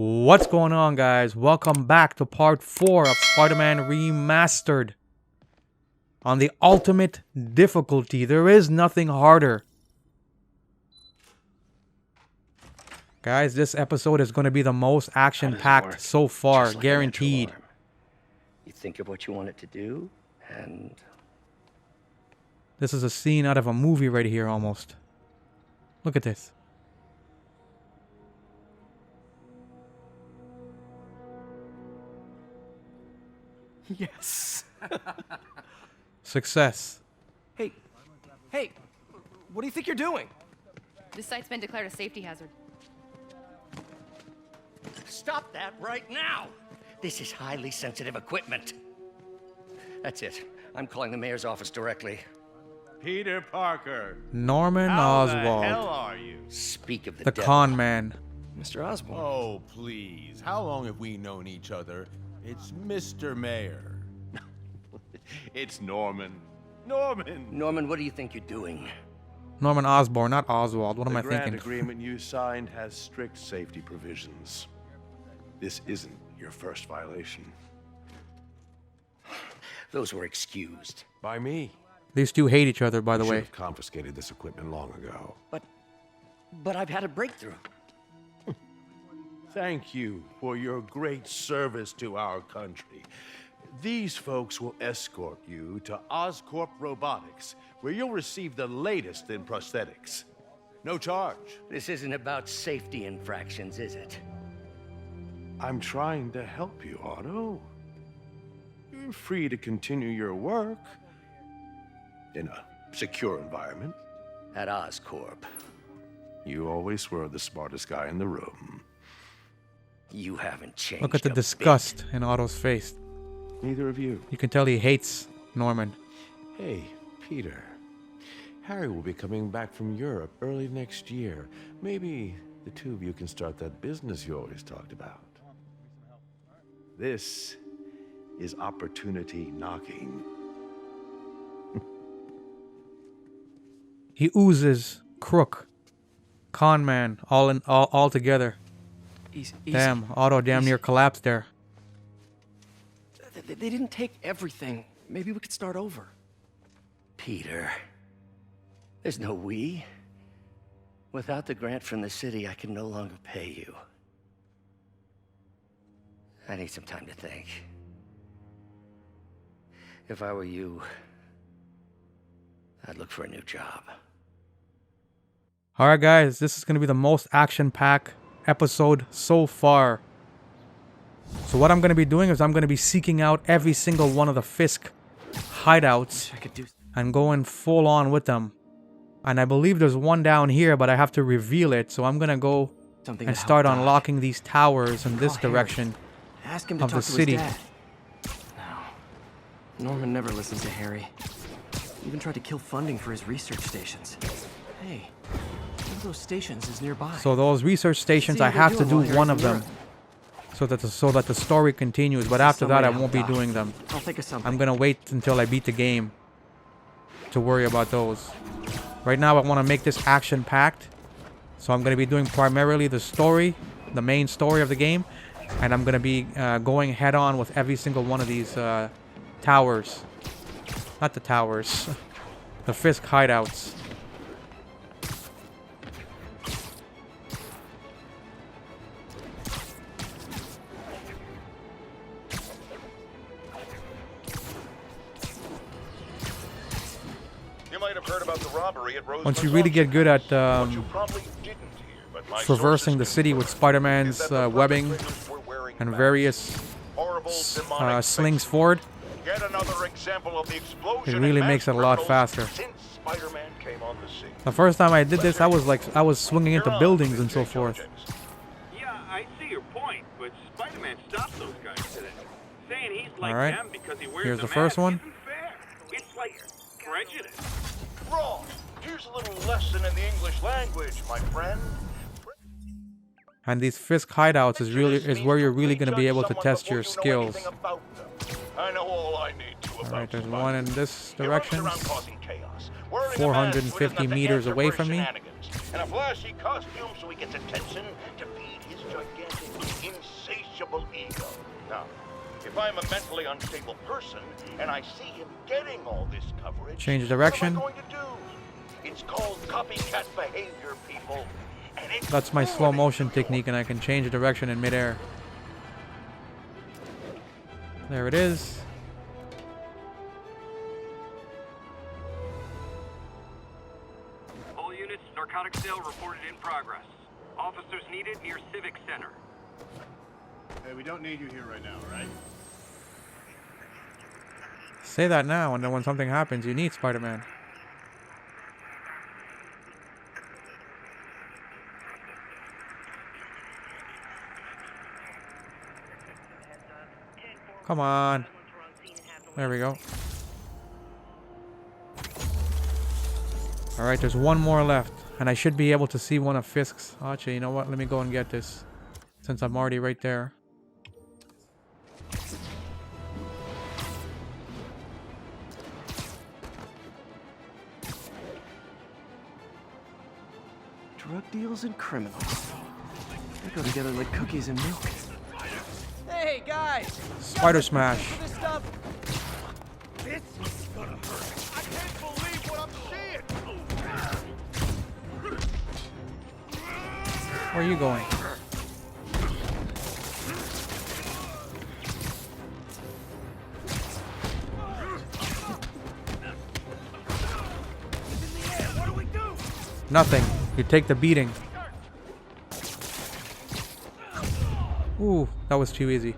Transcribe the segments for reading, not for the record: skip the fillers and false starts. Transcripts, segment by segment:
What's going on, guys? Welcome back to part 4 of Spider-Man Remastered. On the ultimate difficulty, there is nothing harder. Guys, this episode is going to be the most action-packed so far, Just like guaranteed. You think of what you want it to do, and This is a scene out of a movie right here, almost. Look at this. Yes. Success. Hey, what do you think you're doing? This site's been declared a safety hazard. stop that right now! This is highly sensitive equipment. That's it. I'm calling the mayor's office directly. Peter Parker. Norman How the Oswald. hell are you? Speak of the The devil. con man. Mr. Osborn. Oh, please. How long have we known each other? It's Mr. Mayor. It's Norman. Norman! Norman, what do you think you're doing? Norman Osborn, not Oswald. What am I The grant thinking? agreement you signed has strict safety provisions. This isn't your first violation. Those were excused. By me. These two hate each other, by the You way. should have confiscated this equipment long ago. But I've had a breakthrough. Thank you for your great service to our country. These folks will escort you to Oscorp Robotics, where you'll receive the latest in prosthetics. No charge. This isn't about safety infractions, is it? I'm trying to help you, Otto. You're free to continue your work in a secure environment. At Oscorp. You always were the smartest guy in the room. You haven't changed. Look at the a bit. disgust in Otto's face. Neither of you. You can tell he hates Norman. Hey, Peter. Harry will be coming back from Europe early next year. Maybe the two of you can start that business you always talked about. This is opportunity knocking. He oozes crook, con man, all together. Easy. Damn, Otto damn near collapsed there. They didn't take everything. Maybe we could start over. Peter. There's no we. Without the grant from the city, I can no longer pay you. I need some time to think. If I were you, I'd look for a new job. Alright guys, this is going to be the most action-packed episode so far. So what I'm going to be doing is I'm going to be seeking out every single one of the Fisk hideouts I could do. and going full on with them. And I believe there's one down here, but I have to reveal it. So I'm going to go Something and to help start Doc. unlocking these towers in this Call Harry. direction. Ask him to of talk the to city. his dad. No. Norman never listens to Harry. Even tried to kill funding for his research stations. Hey, one of those stations is nearby. So those research stations, See I what they're have to doing do while Harry's one in of them. Europe. So that the story continues. But after Some that, way I to won't help be Doc. doing them. I'll think of something. I'm gonna wait until I beat the game to worry about those. Right now I want to make this action-packed, so I'm gonna be doing primarily the story, the main story of the game, and I'm gonna be going head-on with every single one of these towers. Not the towers, the Fisk hideouts. You might have heard about the robbery at Rosewood Once you really get good at What you probably didn't hear, but my traversing the sources city with Spider-Man's is that the webbing perpetrators were wearing and masks. various Horrible demonic slings faces. forward, Yet another example of the explosion it in really mass makes it a lot criminals faster. Since Spider-Man came on the scene. The first time I did this, I was swinging into You're on, buildings and so J. Jonah forth. Jameson. Yeah, I see your point, but Spider-Man stopped those guys today. Saying he's like Alright, them because he wears here's a the first mask one. isn't fair. It's like prejudice. Wrong. Here's a little lesson in the English language, my friend. And these Fisk hideouts is where you're really going to be able to test your skills. I know all I need to about Alright, there's Spider-Man. one in this He runs direction. around causing chaos, wearing a mask 450 so he doesn't have to meters answer away for from me. shenanigans, and a flashy costume so he gets attention to feed his gigantic Now, if I'm a mentally unstable person and I see him getting all this coverage, Change direction. what am I going to do? It's called copycat behavior, people. And it's That's my slow ruining motion New York. technique, and I can change direction in midair. There it is. All units, narcotic sale reported in progress. Officers needed near Civic Center. Hey, we don't need you here right now, right? Say that now, and then when something happens, you need Spider-Man. Come on. There we go. Alright, there's one more left. And I should be able to see one of Fisk's. Actually, you know what? Let me go and get this. Since I'm already right there. Drug deals and criminals. They go together like cookies and milk. Hey, guys! Spider Smash. This stuff. I can't believe what I'm seeing. Where are you going? Nothing. You take the beating. Ooh, that was too easy.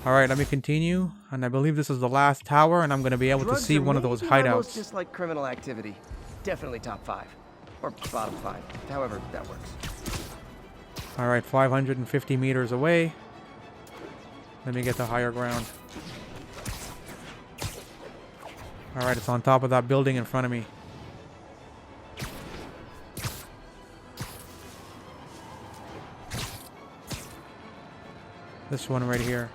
Alright, let me continue. And I believe this is the last tower, and I'm going to be able to see one of those hideouts. Just like criminal activity. Definitely top 5. Or bottom 5. However that works. Alright, 550 meters away. Let me get the higher ground. Alright, it's on top of that building in front of me. This one right here.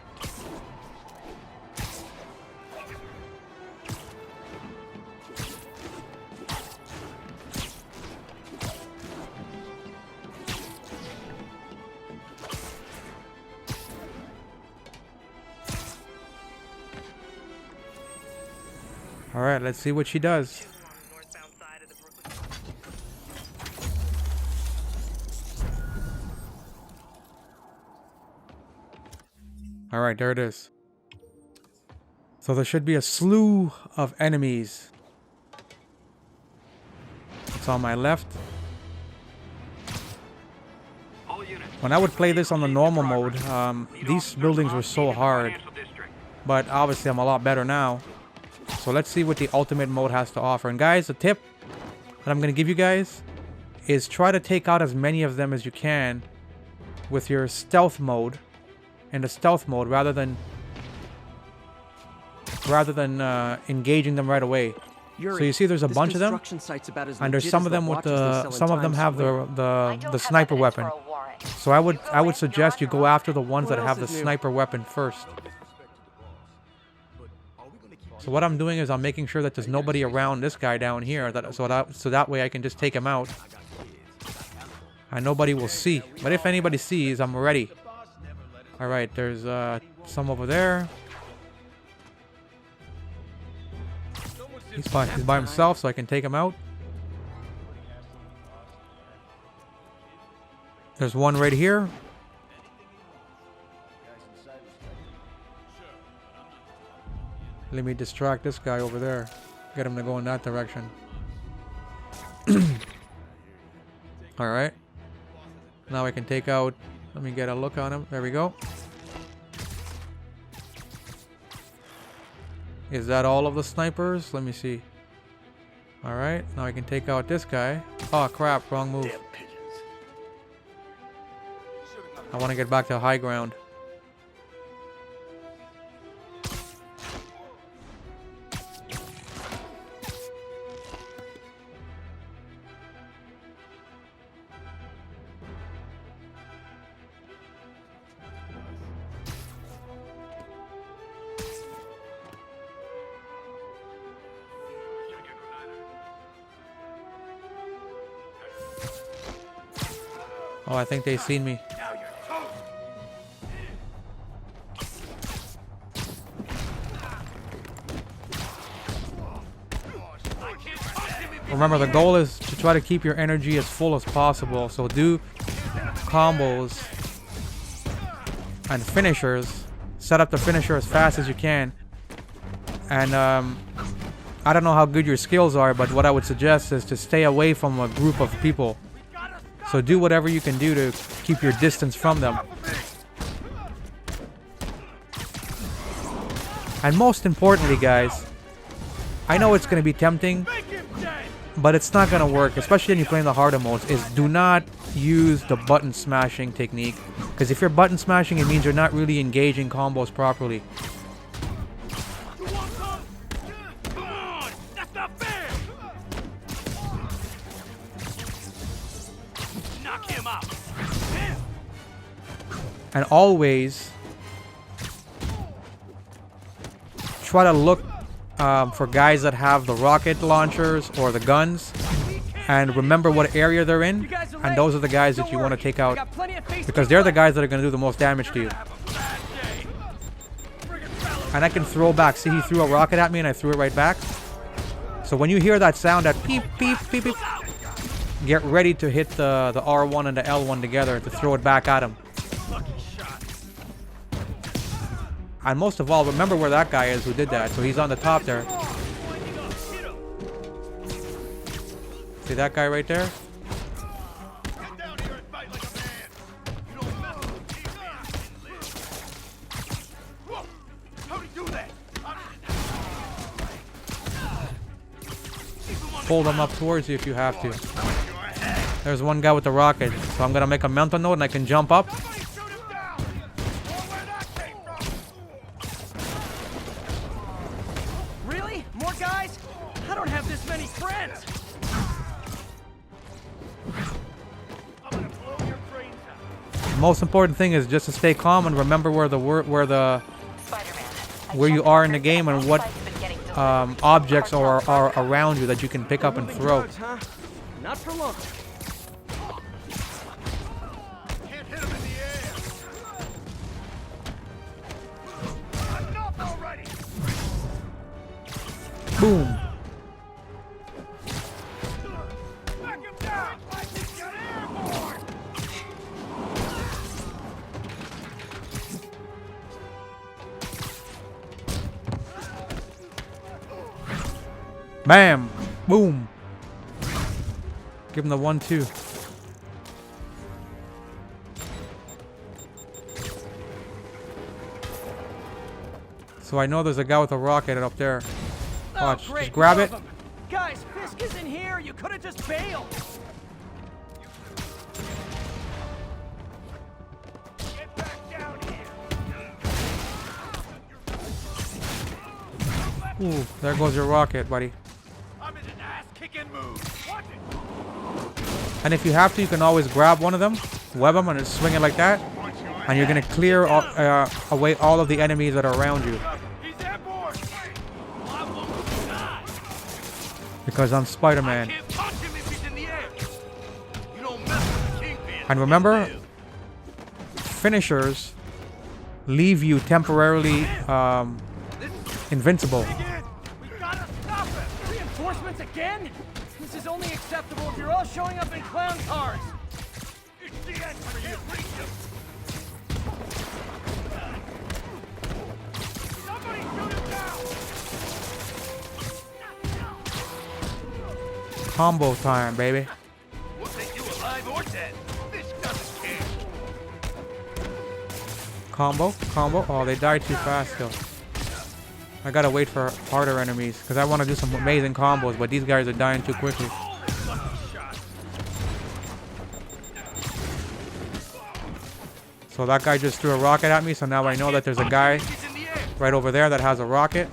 All right, let's see what she does. All right, there it is. So there should be a slew of enemies. It's on my left. When I would play this on the normal mode, these buildings were so hard. But obviously I'm a lot better now. So let's see what the ultimate mode has to offer. And guys, a tip that I'm going to give you guys is try to take out as many of them as you can with your stealth mode. In the stealth mode, rather than engaging them right away. So you see, there's a bunch of them, and there's some of them with some of them have the sniper weapon. So I would suggest you go after the ones that have the sniper weapon first. So what I'm doing is I'm making sure that there's nobody around this guy down here, so that way I can just take him out, and nobody will see. But if anybody sees, I'm ready. All right, there's some over there. He's by himself, so I can take him out. There's one right here. Let me distract this guy over there. Get him to go in that direction. All right. Now I can take out... Let me get a look on him. There we go. Is that all of the snipers? Let me see. Alright, now I can take out this guy. Oh crap, wrong move. I want to get back to high ground. Oh, I think they've seen me. Remember, the goal is to try to keep your energy as full as possible. So do combos and finishers. Set up the finisher as fast as you can. And I don't know how good your skills are, but what I would suggest is to stay away from a group of people. So do whatever you can do to keep your distance from them. And most importantly, guys, I know it's going to be tempting, but it's not going to work, especially when you're playing the harder modes, is do not use the button smashing technique. Because if you're button smashing, it means you're not really engaging combos properly. And always try to look for guys that have the rocket launchers or the guns, and remember what area they're in, and those are the guys that you want to take out, because they're the guys that are going to do the most damage to you. And I can throw back. See, he threw a rocket at me and I threw it right back. So when you hear that sound, that beep, beep, beep, beep, get ready to hit the R1 and the L1 together to throw it back at him. And most of all, remember where that guy is who did that. So he's on the top there. See that guy right there? Pull them up towards you if you have to. There's one guy with the rocket. So I'm going to make a mental note and I can jump up. Most important thing is just to stay calm and remember where you are in the game and what objects are around you that you can pick up and throw. Not for long. Can't hit him in the air. Enough already. Boom. Knock him down. I think you're airborne. Bam! Boom! Give him the 1-2. So I know there's a guy with a rocket up there. Watch, just grab it. Guys, Fisk is in here. You could have just bailed. Get back down here. Ooh, there goes your rocket, buddy. I'm in an ass-kicking mood. Watch it. And if you have to, you can always grab one of them, web them, and just swing it like that. And you're going to clear away all of the enemies that are around you. He's airborne. I won't die. Because I'm Spider-Man. Can't punch him if he's in the air. You don't mess with the Kingpin. And remember, finishers leave you temporarily invincible. We gotta stop him. Reinforcements again? This is only acceptable if you're all showing up in clown cars. It's the end for you. Reach him. Somebody shoot him down. Combo time, baby. We'll take you alive or dead. This doesn't care. Combo, combo. Oh, they died too fast though. I gotta wait for harder enemies because I want to do some amazing combos, but these guys are dying too quickly. So that guy just threw a rocket at me, so now I know that there's a guy right over there that has a rocket.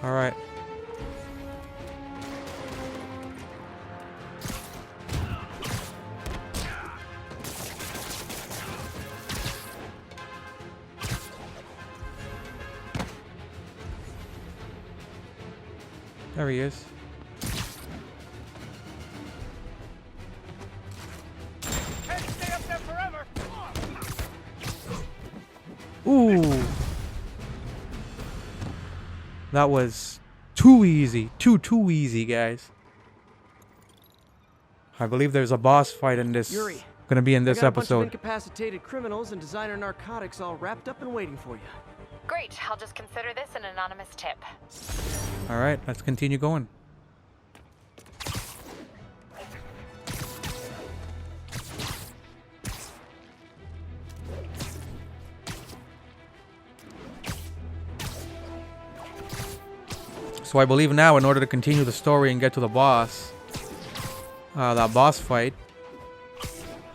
All right. There he is. Can't stay up there forever. Ooh. That was too easy. Too easy, guys. I believe there's a boss fight in this. Yuri, Gonna be in this I got a bunch of episode. incapacitated criminals and designer narcotics all wrapped up and waiting for you. Great, I'll just consider this an anonymous tip. Alright, let's continue going. So I believe now, in order to continue the story and get to the boss, that boss fight,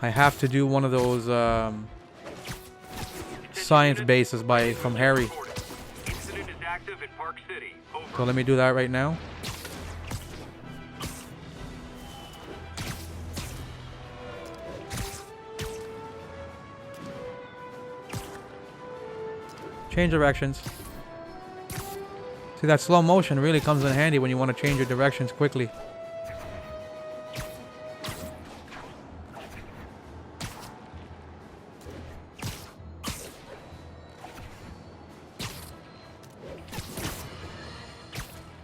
I have to do one of those science bases from Harry. Incident is active in Park City. Over. So let me do that right now. Change directions. See, that slow motion really comes in handy when you want to change your directions quickly.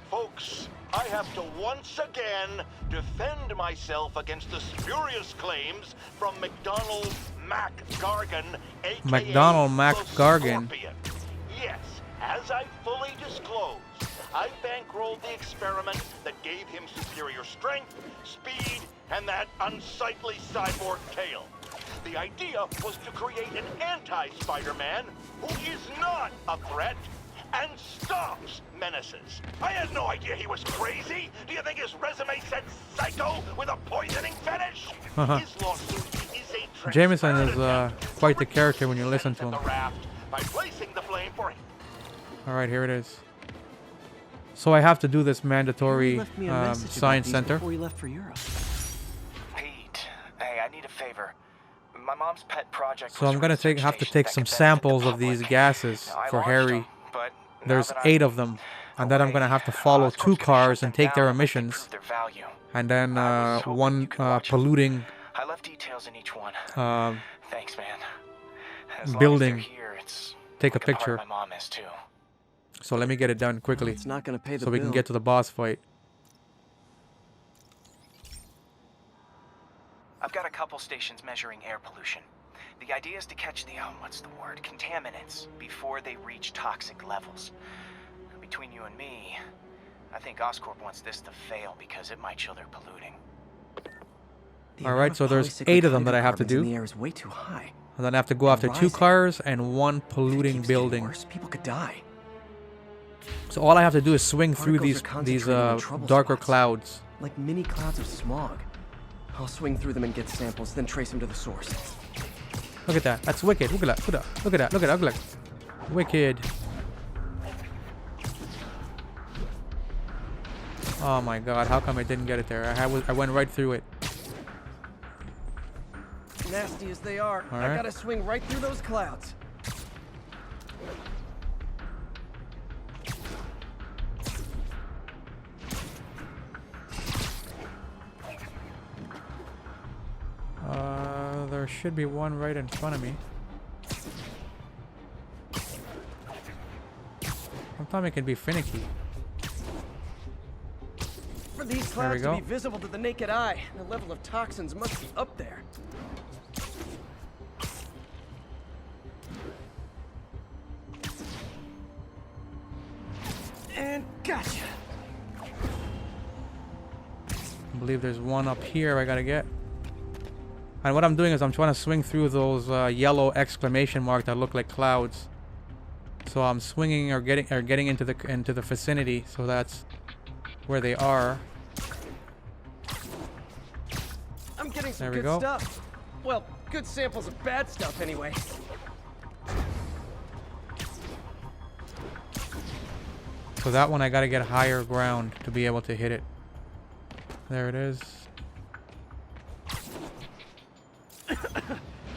Folks, I have to once again defend myself against the spurious claims from McDonald Mac Gargan, aka McDonald Mac the Gargan. Scorpion. Yes, as I fully disclosed, I bankrolled the experiment that gave him superior strength, speed, and that unsightly cyborg tail. The idea was to create an anti-Spider-Man who is not a threat and stops menaces. I had no idea he was crazy. Do you think his resume said psycho with a poisoning fetish? His lawsuit is a Jameson is transparent quite the attempt character when you listen to at him. the raft by placing the blame for Alright, here it is. So I have to do this You mandatory left me a message about science these center. before you left for Europe. Pete, hey, I need a favor. My mom's pet project. So was I'm gonna research have to stations take that some could benefit the samples of these public. gases Now, I for launched Harry. them, but now There's that 8 I'm of them. And then I'm away, gonna have to follow Oscorp's 2 gonna cars shut and them take their down unless they emissions. prove their value. And then I was hoping you one could watch 'em. polluting I left details in each one. Thanks, man. As building. long as they're here, it's Take a like part of picture. My mom is too. So let me get it done quickly It's not gonna pay the so we can bill. get to the boss fight. I've got a couple stations measuring air pollution. The idea is to catch the, what's the word, contaminants before they reach toxic levels. Between you and me, I think Oscorp wants this to fail because it might show they're polluting. The All amount right, of so there's polycyclic 8 of them that I have to hydrocarbons in do. The air is way too high. And then I have to go after 2 rising. cars and 1 polluting Keeps getting building. worse. People could die. So all I have to do is swing through Particles are these concentrated in trouble darker spots. clouds. Like mini clouds of smog. I'll swing through them and get samples, then trace them to the source. Look at that. That's wicked. Look at that. Look at that. Look at that. Look at that. Wicked. Oh my god, how come I didn't get it there? I went right through it. Nasty as they are, All I right. gotta swing right through those clouds. There should be one right in front of me. Sometimes it can be finicky. For these There we clouds to go. be visible to the naked eye, the level of toxins must be up there. And gotcha. I believe there's one up here I gotta get. And what I'm doing is I'm trying to swing through those yellow exclamation marks that look like clouds. So I'm swinging or getting into the vicinity. So that's where they are. I'm getting some There we good go. stuff. Well, good samples of bad stuff anyway. So that one I gotta get higher ground to be able to hit it. There it is.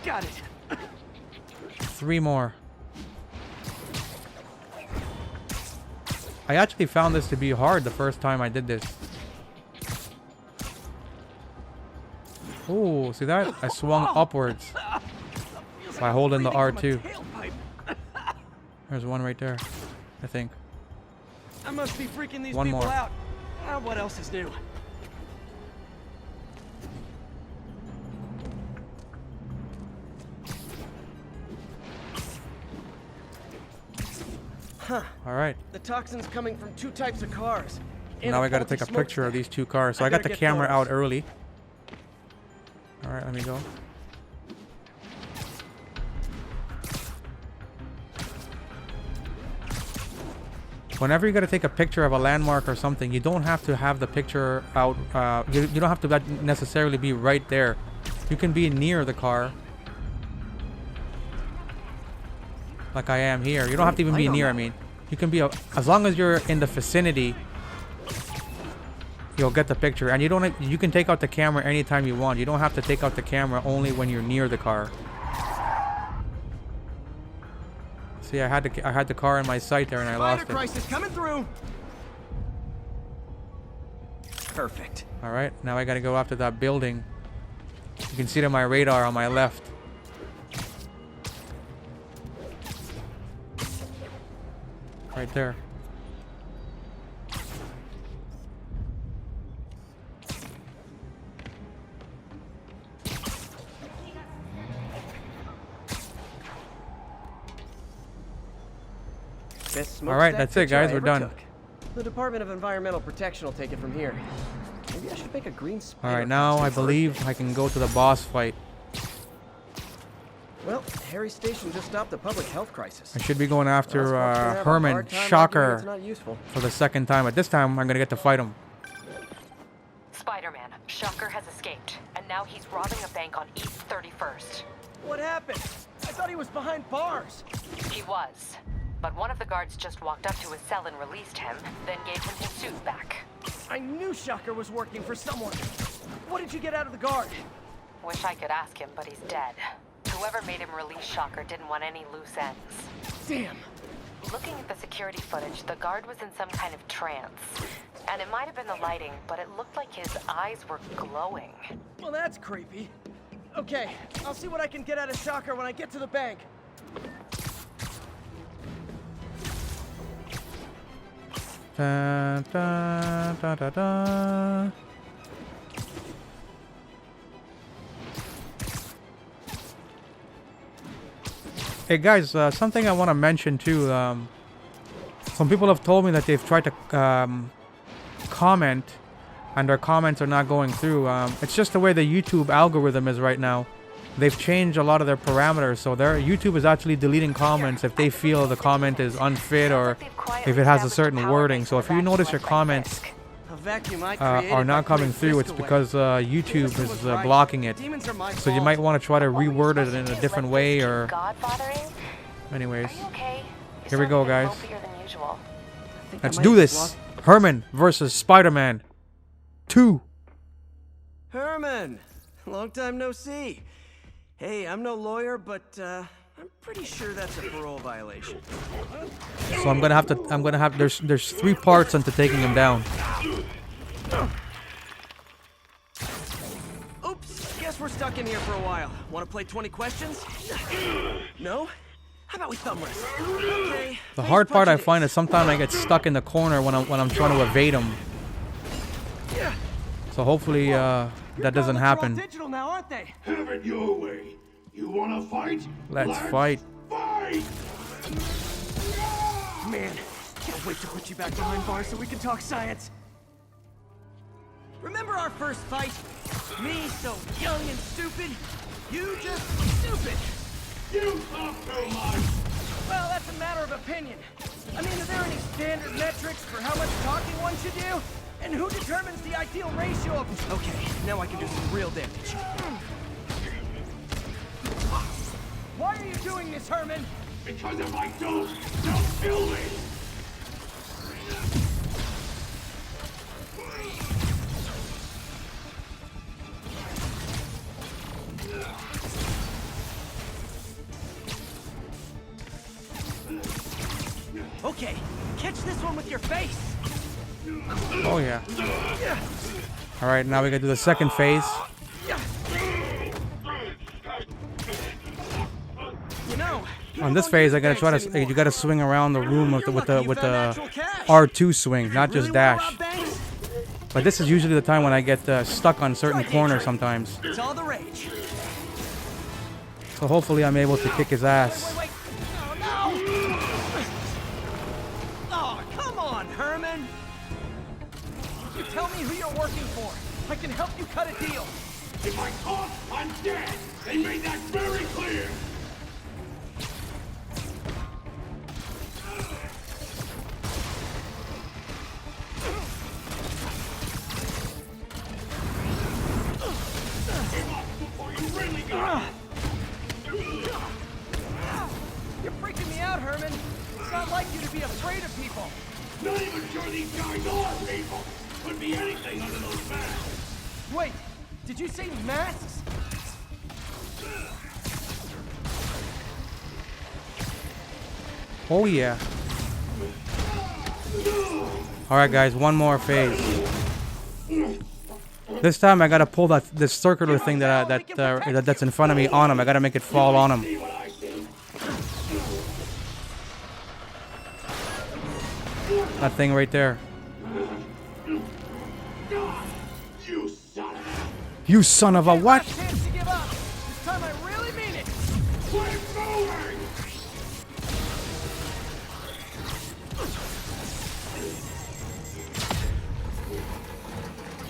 Got it. 3 more. I actually found this to be hard the first time I did this. Ooh, see that? I swung upwards by holding the R2. There's one right there, I think. I must be freaking these One people more. out. What else is new? Huh. All right. The toxin's coming from 2 types of cars. And Now a I got to faulty take a picture of smokestack. these 2 cars. So I I got better the get camera out photos. early. All right, let me go. Whenever you got to take a picture of a landmark or something, you don't have to have the picture out. You don't have to necessarily be right there. You can be near the car. Like I am here. You don't have to even be near, I mean. You can be, as long as you're in the vicinity, you'll get the picture. And you can take out the camera anytime you want. You don't have to take out the camera only when you're near the car. See, I had the car in my sight there and I lost it. Crisis coming through. Perfect. All right, now I gotta go after that building. You can see it on my radar on my left. Right there. All right, that's it, guys. We're done. The Department of Environmental Protection will take it from here. Maybe I should make a green spider. All right, now I believe I can go to the boss fight. Well, Harry Station just stopped a public health crisis. I should be going after Herman It's Shocker not useful. for the second time. But this time, I'm gonna get to fight him. Spider-Man, Shocker has escaped, and now he's robbing a bank on East 31st. What happened? I thought he was behind bars. He was. But one of the guards just walked up to his cell and released him, then gave him his suit back. I knew Shocker was working for someone. What did you get out of the guard? Wish I could ask him, but he's dead. Whoever made him release Shocker didn't want any loose ends. Damn. Looking at the security footage, the guard was in some kind of trance. And it might have been the lighting, but it looked like his eyes were glowing. Well, that's creepy. Okay, I'll see what I can get out of Shocker when I get to the bank. Da, da, da, da, da. Hey guys, something I want to mention too. Some people have told me that they've tried to comment and their comments are not going through. It's just the way the YouTube algorithm is right now. They've changed a lot of their parameters, so their YouTube is actually deleting comments if they feel the comment is unfit or if it has a certain wording. So if you notice your comments are not coming through, it's because YouTube is blocking it. So you might want to try to reword it in a different way or... Anyways, here we go, guys. Let's do this. Herman versus Spider-Man 2. Herman, long time no see. Hey, I'm no lawyer, but I'm pretty sure that's a parole violation. So I'm gonna have there's 3 parts into taking him down. Oops, guess we're stuck in here for a while. Want to play 20 questions? No? How about we thumb wrestle? Okay. The hard part I find is sometimes I get stuck in the corner when I'm trying to evade him. So hopefully that doesn't happen. Digital now, aren't they? Have it your way. You wanna fight? Let's fight. Fight! Man, can't wait to put you back behind bars so we can talk science. Remember our first fight? Me so young and stupid, you just stupid. You talk too much. Well, that's a matter of opinion. I mean, are there any standard metrics for how much talking one should do? And who determines the ideal ratio of... Okay, now I can do some real damage. Why are you doing this, Herman? Because if I don't, they'll kill me. Okay, catch catch this one with your face. Oh yeah. All right, now we gotta do the second phase. You know, On this phase, I gotta try to. You gotta swing around the room with the R2 swing, not just dash. But this is usually the time when I get stuck on certain corners sometimes. It's all the rage. So hopefully I'm able to kick his ass. Wait. No. Oh, come on, Herman. You tell me who you're working for. I can help you cut a deal. If I talk, I'm dead. They made that very clear. You're freaking me out, Herman. It's not like you to be afraid of people. Not even sure these guys are people. Could be anything under those masks. Wait, did you say masks? Oh yeah. All right, guys, one more phase. This time I gotta pull this circular thing that's in front of me on him. I gotta make it fall on him. That thing right there. You son of a what? Chance to give up. This time I really mean it.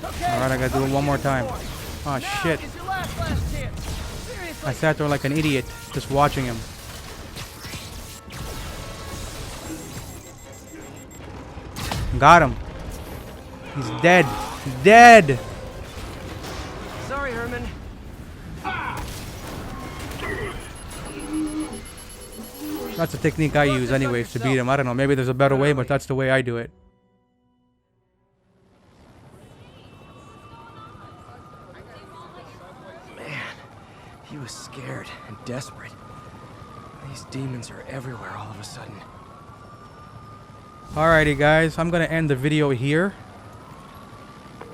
Okay, All right, I gotta do it one more time. Oh shit! is your last chance. Seriously. I sat there like an idiot, just watching him. Got him. He's dead. Dead. Sorry, Herman. That's the technique I use anyways to beat him. I don't know, maybe there's a better way, but that's the way I do it. Man, he was scared and desperate. These demons are everywhere all of a sudden. Alrighty guys, I'm gonna end the video here.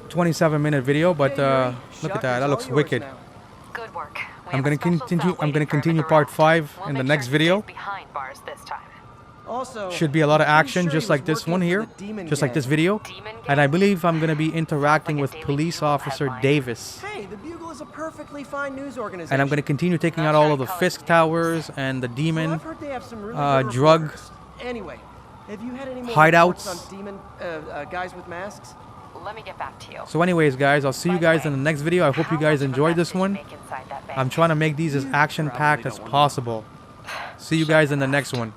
27-minute video, but look at that, that looks wicked. Good work. I'm gonna continue part 5 in the next video. Behind bars this time. Also, Should be a lot of action just like this one here, just like this video. And I believe I'm gonna be interacting with Police Officer Davis. Hey, the Bugle is a perfectly fine news organization. And I'm gonna continue taking out all of the Fisk Towers and the Well, demon I've heard they have some really good drug reporters. Anyway, have you had any more hideouts. reports on demon guys with masks? Let me get back to you. So anyways guys, I'll see you guys in the next video. I hope you guys enjoyed this one. I'm trying to make these as action-packed as possible. See you guys in the next one.